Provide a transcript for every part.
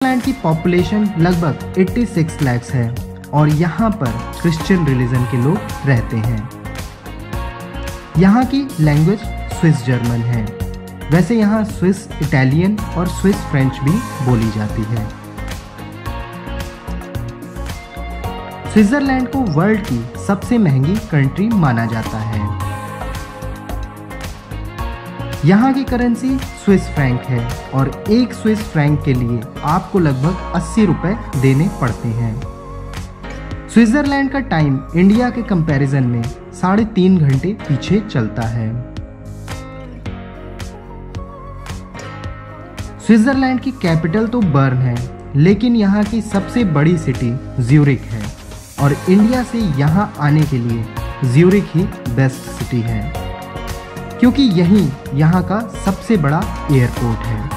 Switzerland की population लगभग 86 लाख है और यहाँ पर क्रिश्चियन रिलीजन के लोग रहते हैं। यहाँ की लैंग्वेज स्विस जर्मन है। वैसे यहाँ स्विस इटालियन और स्विस फ्रेंच भी बोली जाती है। स्विट्जरलैंड को वर्ल्ड की सबसे महंगी कंट्री माना जाता है। यहाँ की करेंसी स्विस फ्रैंक है और एक स्विस फ्रैंक के लिए आपको लगभग 80 रुपए देने पड़ते हैं। स्विट्जरलैंड का टाइम इंडिया के कंपैरिजन में 3.5 घंटे पीछे चलता है। स्विट्जरलैंड की कैपिटल तो बर्न है, लेकिन यहाँ की सबसे बड़ी सिटी ज्यूरिख है और इंडिया से यहाँ आने के लिए ज्यूरिख ही बेस्ट सिटी है, क्योंकि यही यहाँ का सबसे बड़ा एयरपोर्ट है।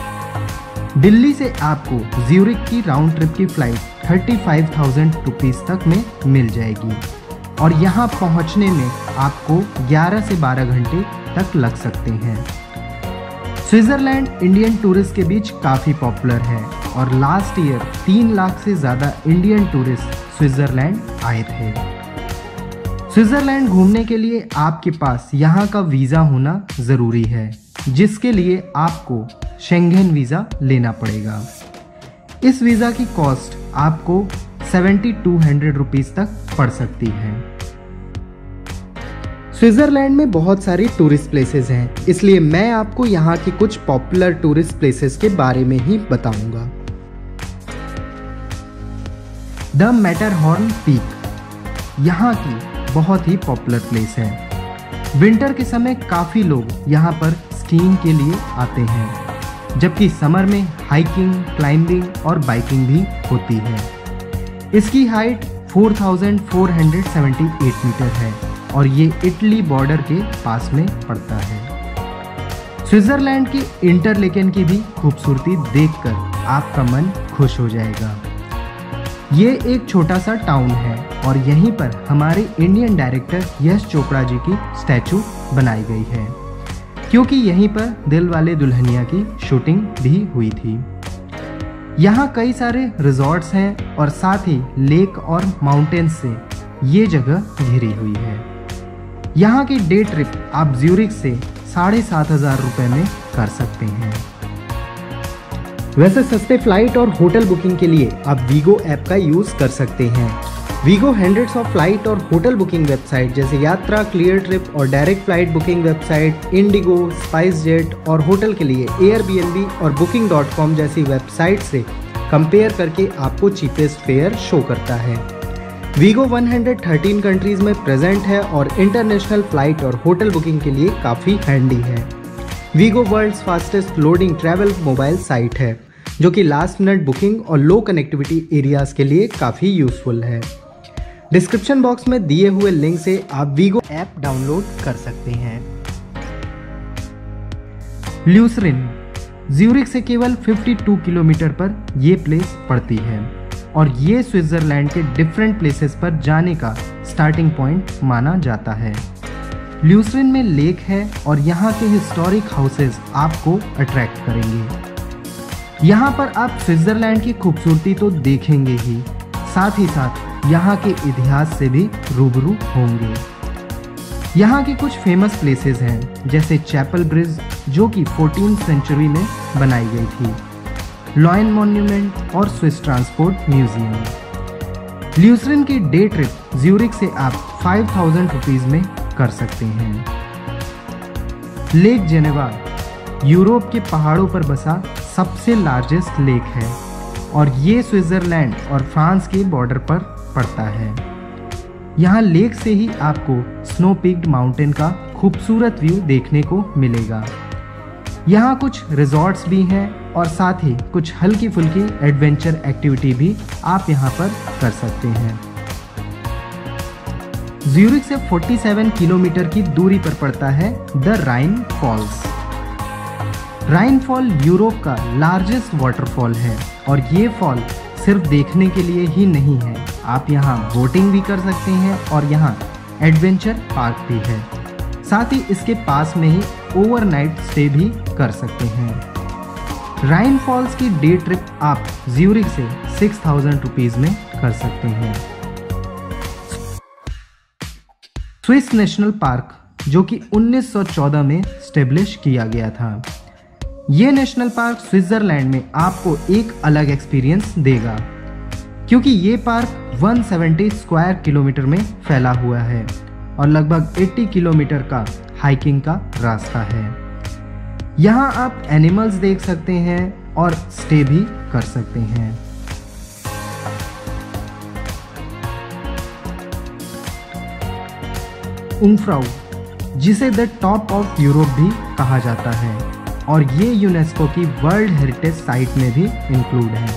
दिल्ली से आपको ज्यूरिख की राउंड ट्रिप की फ्लाइट 35,000 रुपीज़ तक में मिल जाएगी और यहाँ पहुँचने में आपको 11 से 12 घंटे तक लग सकते हैं। स्विट्जरलैंड इंडियन टूरिस्ट के बीच काफ़ी पॉपुलर है और लास्ट ईयर 3 लाख से ज़्यादा इंडियन टूरिस्ट स्विट्जरलैंड आए थे। स्विट्जरलैंड घूमने के लिए आपके पास यहाँ का वीज़ा होना ज़रूरी है, जिसके लिए आपको शेंगेन वीज़ा लेना पड़ेगा। इस वीज़ा की कॉस्ट आपको 7200 रुपीज़ तक पड़ सकती है। स्विट्जरलैंड में बहुत सारी टूरिस्ट प्लेसेस हैं, इसलिए मैं आपको यहाँ की कुछ पॉपुलर टूरिस्ट प्लेसेस के बारे में ही बताऊंगा। द मैटरहॉर्न पीक यहाँ की बहुत ही पॉपुलर प्लेस है। विंटर के समय काफ़ी लोग यहाँ पर स्कीइंग के लिए आते हैं, जबकि समर में हाइकिंग, क्लाइंबिंग और बाइकिंग भी होती है। इसकी हाइट 4,478 मीटर है और ये इटली बॉर्डर के पास में पड़ता है। स्विट्जरलैंड के इंटरलेकेन की भी खूबसूरती देखकर आपका मन खुश हो जाएगा। ये एक छोटा सा टाउन है और यहीं पर हमारे इंडियन डायरेक्टर यश चोपड़ा जी की स्टैचू बनाई गई है, क्योंकि यहीं पर दिल वाले दुल्हनिया की शूटिंग भी हुई थी। यहाँ कई सारे रिजॉर्ट्स हैं और साथ ही लेक और माउंटेन्स से ये जगह घिरी हुई है। यहाँ की डे ट्रिप आप ज्यूरिख से 7,500 रुपये में कर सकते हैं। वैसे सस्ते फ्लाइट और होटल बुकिंग के लिए आप वीगो ऐप का यूज़ कर सकते हैं। वीगो हंड्रेड्स ऑफ फ्लाइट और होटल बुकिंग वेबसाइट जैसे यात्रा, क्लियर ट्रिप और direct flight booking website, Indigo, SpiceJet और होटल के लिए एयरबीएनबी और booking.com जैसी वेबसाइट से कंपेयर करके आपको चीपेस्ट फेयर शो करता है। वीगो 113 कंट्रीज में प्रेजेंट है और इंटरनेशनल फ्लाइट और होटल बुकिंग के लिए काफ़ी हैंडी है। Wego world's fastest loading travel mobile site है, जो कि लास्ट मिनट बुकिंग और लो कनेक्टिविटी एरियाज़ के लिए काफ़ी यूज़फुल है। डिस्क्रिप्शन बॉक्स में दिए हुए लिंक से आप वीगो ऐप डाउनलोड कर सकते हैं। ल्यूसरिन ज्यूरिख से केवल 52 किलोमीटर पर ये प्लेस पड़ती है और ये स्विट्जरलैंड के डिफरेंट प्लेसेस पर जाने का स्टार्टिंग पॉइंट माना जाता है। ल्यूसरिन में लेक है और यहाँ के हिस्टोरिक हाउसेस आपको अट्रैक्ट करेंगे। यहाँ पर आप स्विट्जरलैंड की खूबसूरती तो देखेंगे ही साथ यहाँ के इतिहास से भी रूबरू होंगे। यहाँ की कुछ फेमस प्लेसेस हैं, जैसे चैपल ब्रिज जो कि 14th सेंचुरी में बनाई गई थी, लॉयन मॉन्यूमेंट और स्विस ट्रांसपोर्ट म्यूजियम। ल्यूसरिन की डे ट्रिप ज्यूरिख से आप 5,000 रुपीज़ में कर सकते हैं। लेक जेनेवा यूरोप के पहाड़ों पर बसा सबसे लार्जेस्ट लेक है और ये स्विट्जरलैंड और फ्रांस के बॉर्डर पर पड़ता है। यहाँ लेक से ही आपको स्नो पीक्ड माउंटेन का खूबसूरत व्यू देखने को मिलेगा। यहाँ कुछ रिजॉर्ट्स भी हैं और साथ ही कुछ हल्की फुल्की एडवेंचर एक्टिविटी भी आप यहाँ पर कर सकते हैं। ज्यूरिख से 47 किलोमीटर की दूरी पर पड़ता है the Rhine falls. Rhine fall Europe का लार्जेस्ट वाटरफॉल है और ये फॉल सिर्फ देखने के लिए ही नहीं है, आप यहाँ बोटिंग भी कर सकते हैं और यहाँ एडवेंचर पार्क भी है। साथ ही इसके पास में ही ओवरनाइट स्टे भी कर सकते हैं। राइन फॉल्स की डे ट्रिप आप ज्यूरिख से 6000 रुपीज में कर सकते हैं। स्विस नेशनल पार्क, जो कि 1914 में स्टेब्लिश किया गया था। ये नेशनल पार्क स्विट्जरलैंड में आपको एक अलग एक्सपीरियंस देगा, क्योंकि ये पार्क 170 स्क्वायर किलोमीटर में फैला हुआ है और लगभग 80 किलोमीटर का हाइकिंग का रास्ता है। यहाँ आप एनिमल्स देख सकते हैं और स्टे भी कर सकते हैं। ऊंफ्राउ, जिसे द टॉप ऑफ यूरोप भी कहा जाता है, और ये यूनेस्को की वर्ल्ड हेरिटेज साइट में भी इंक्लूड है।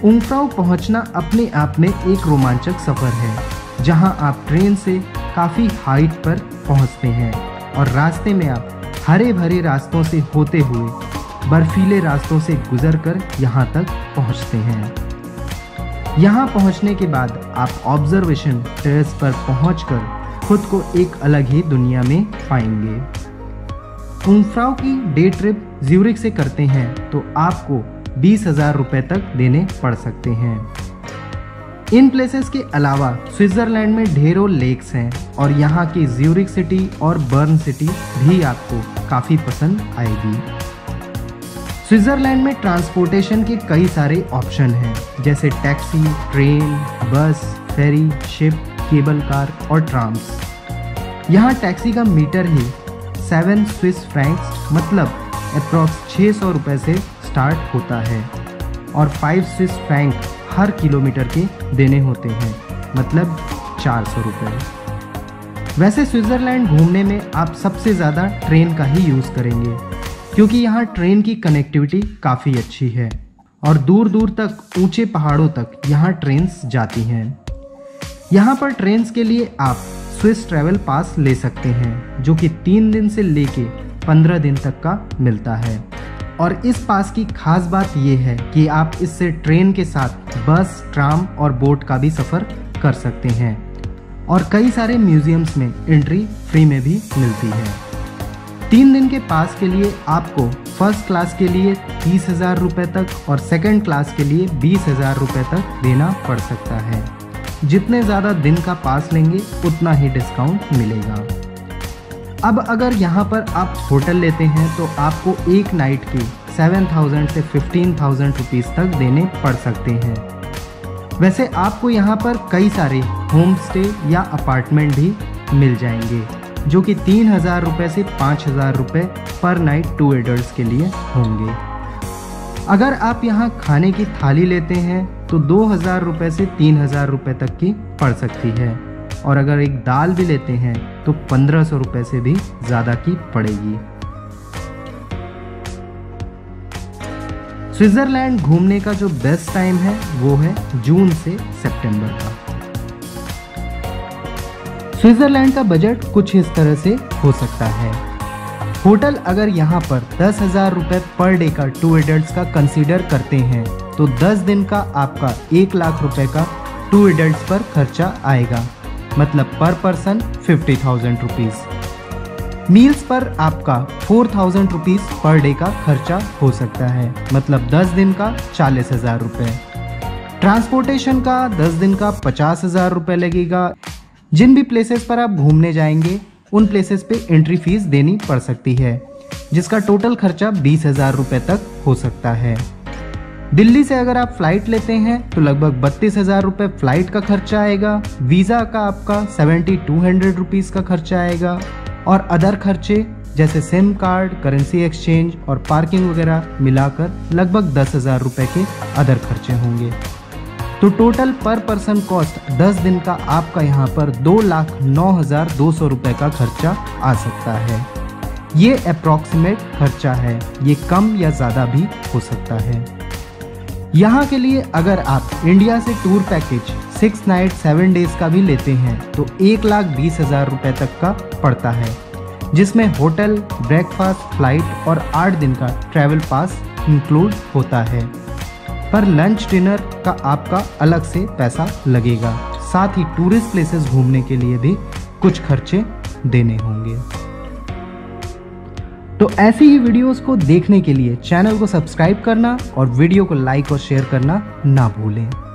ऊंफ्राउ पहुंचना अपने आप में एक रोमांचक सफ़र है, जहां आप ट्रेन से काफ़ी हाइट पर पहुंचते हैं और रास्ते में आप हरे भरे रास्तों से होते हुए बर्फीले रास्तों से गुजरकर यहां तक पहुंचते हैं। यहां पहुंचने के बाद आप ऑब्जर्वेशन टेरेस पर पहुंचकर खुद को एक अलग ही दुनिया में पाएंगे। ऊंफ्राउ की डे ट्रिप ज्यूरिख से करते हैं तो आपको 20,000 रुपये तक देने पड़ सकते हैं। इन प्लेसेस के अलावा स्विट्जरलैंड में ढेरों लेक्स हैं और यहाँ की ज्यूरिख सिटी और बर्न सिटी भी आपको काफ़ी पसंद आएगी। स्विट्जरलैंड में ट्रांसपोर्टेशन के कई सारे ऑप्शन हैं, जैसे टैक्सी, ट्रेन, बस, फेरी, शिप, केबल कार और ट्राम्स। यहाँ टैक्सी का मीटर ही 7 स्विस फ्रैंक्स मतलब अप्रॉक्स 600 रुपये से स्टार्ट होता है और 5 स्विस फ्रैंक हर किलोमीटर के देने होते हैं, मतलब 400 रुपये। वैसे स्विट्ज़रलैंड घूमने में आप सबसे ज़्यादा ट्रेन का ही यूज़ करेंगे, क्योंकि यहाँ ट्रेन की कनेक्टिविटी काफ़ी अच्छी है और दूर दूर तक ऊंचे पहाड़ों तक यहाँ ट्रेन्स जाती हैं। यहाँ पर ट्रेन्स के लिए आप स्विस ट्रैवल पास ले सकते हैं, जो कि 3 दिन से लेके 15 दिन तक का मिलता है। और इस पास की खास बात यह है कि आप इससे ट्रेन के साथ बस, ट्राम और बोट का भी सफ़र कर सकते हैं और कई सारे म्यूजियम्स में एंट्री फ्री में भी मिलती है। 3 दिन के पास के लिए आपको फर्स्ट क्लास के लिए 30,000 रुपये तक और सेकंड क्लास के लिए 20,000 रुपये तक देना पड़ सकता है। जितने ज़्यादा दिन का पास लेंगे उतना ही डिस्काउंट मिलेगा। अब अगर यहाँ पर आप होटल लेते हैं तो आपको एक नाइट के 7,000 से 15,000 रुपीज़ तक देने पड़ सकते हैं। वैसे आपको यहाँ पर कई सारे होम स्टे या अपार्टमेंट भी मिल जाएंगे, जो कि 3,000 रुपये से 5,000 रुपये पर नाइट 2 एडल्ट्स के लिए होंगे। अगर आप यहाँ खाने की थाली लेते हैं तो 2,000 रुपये से 3,000 रुपये तक की पड़ सकती है, और अगर एक दाल भी लेते हैं तो 1,500 रुपये से भी ज़्यादा की पड़ेगी। स्विट्जरलैंड घूमने का जो बेस्ट टाइम है वो है जून से सितंबर का। स्विट्जरलैंड का बजट कुछ इस तरह से हो सकता है। होटल अगर यहाँ पर 10,000 रुपये पर डे का 2 एडल्ट्स का कंसीडर करते हैं तो 10 दिन का आपका 1 लाख रुपए का 2 एडल्ट्स पर खर्चा आएगा, मतलब पर पर्सन 50,000 रुपीज़। मील्स पर आपका 4,000 रुपीज़ पर डे का खर्चा हो सकता है, मतलब 10 दिन का 40,000 रुपये। ट्रांसपोर्टेशन का 10 दिन का 50,000 रुपये लगेगा। जिन भी प्लेसेस पर आप घूमने जाएंगे उन प्लेसेस पे एंट्री फीस देनी पड़ सकती है, जिसका टोटल खर्चा 20,000 रुपये तक हो सकता है। दिल्ली से अगर आप फ़्लाइट लेते हैं तो लगभग 32,000 रुपये फ़्लाइट का खर्चा आएगा। वीज़ा का आपका 7,200 रुपीज़ का खर्चा आएगा और अदर खर्चे जैसे सिम कार्ड, करेंसी एक्सचेंज और पार्किंग वगैरह मिलाकर लगभग 10,000 रुपये के अदर खर्चे होंगे। तो टोटल पर पर्सन कॉस्ट 10 दिन का आपका यहाँ पर 2,09,200 रुपये का खर्चा आ सकता है। ये अप्रॉक्सीमेट खर्चा है, ये कम या ज़्यादा भी हो सकता है। यहाँ के लिए अगर आप इंडिया से टूर पैकेज 6 नाइट 7 डेज का भी लेते हैं तो 1,20,000 रुपये तक का पड़ता है, जिसमें होटल, ब्रेकफास्ट, फ्लाइट और 8 दिन का ट्रैवल पास इंक्लूड होता है। पर लंच डिनर का आपका अलग से पैसा लगेगा, साथ ही टूरिस्ट प्लेसेस घूमने के लिए भी कुछ खर्चे देने होंगे। तो ऐसी ही वीडियोस को देखने के लिए चैनल को सब्सक्राइब करना और वीडियो को लाइक और शेयर करना ना भूलें।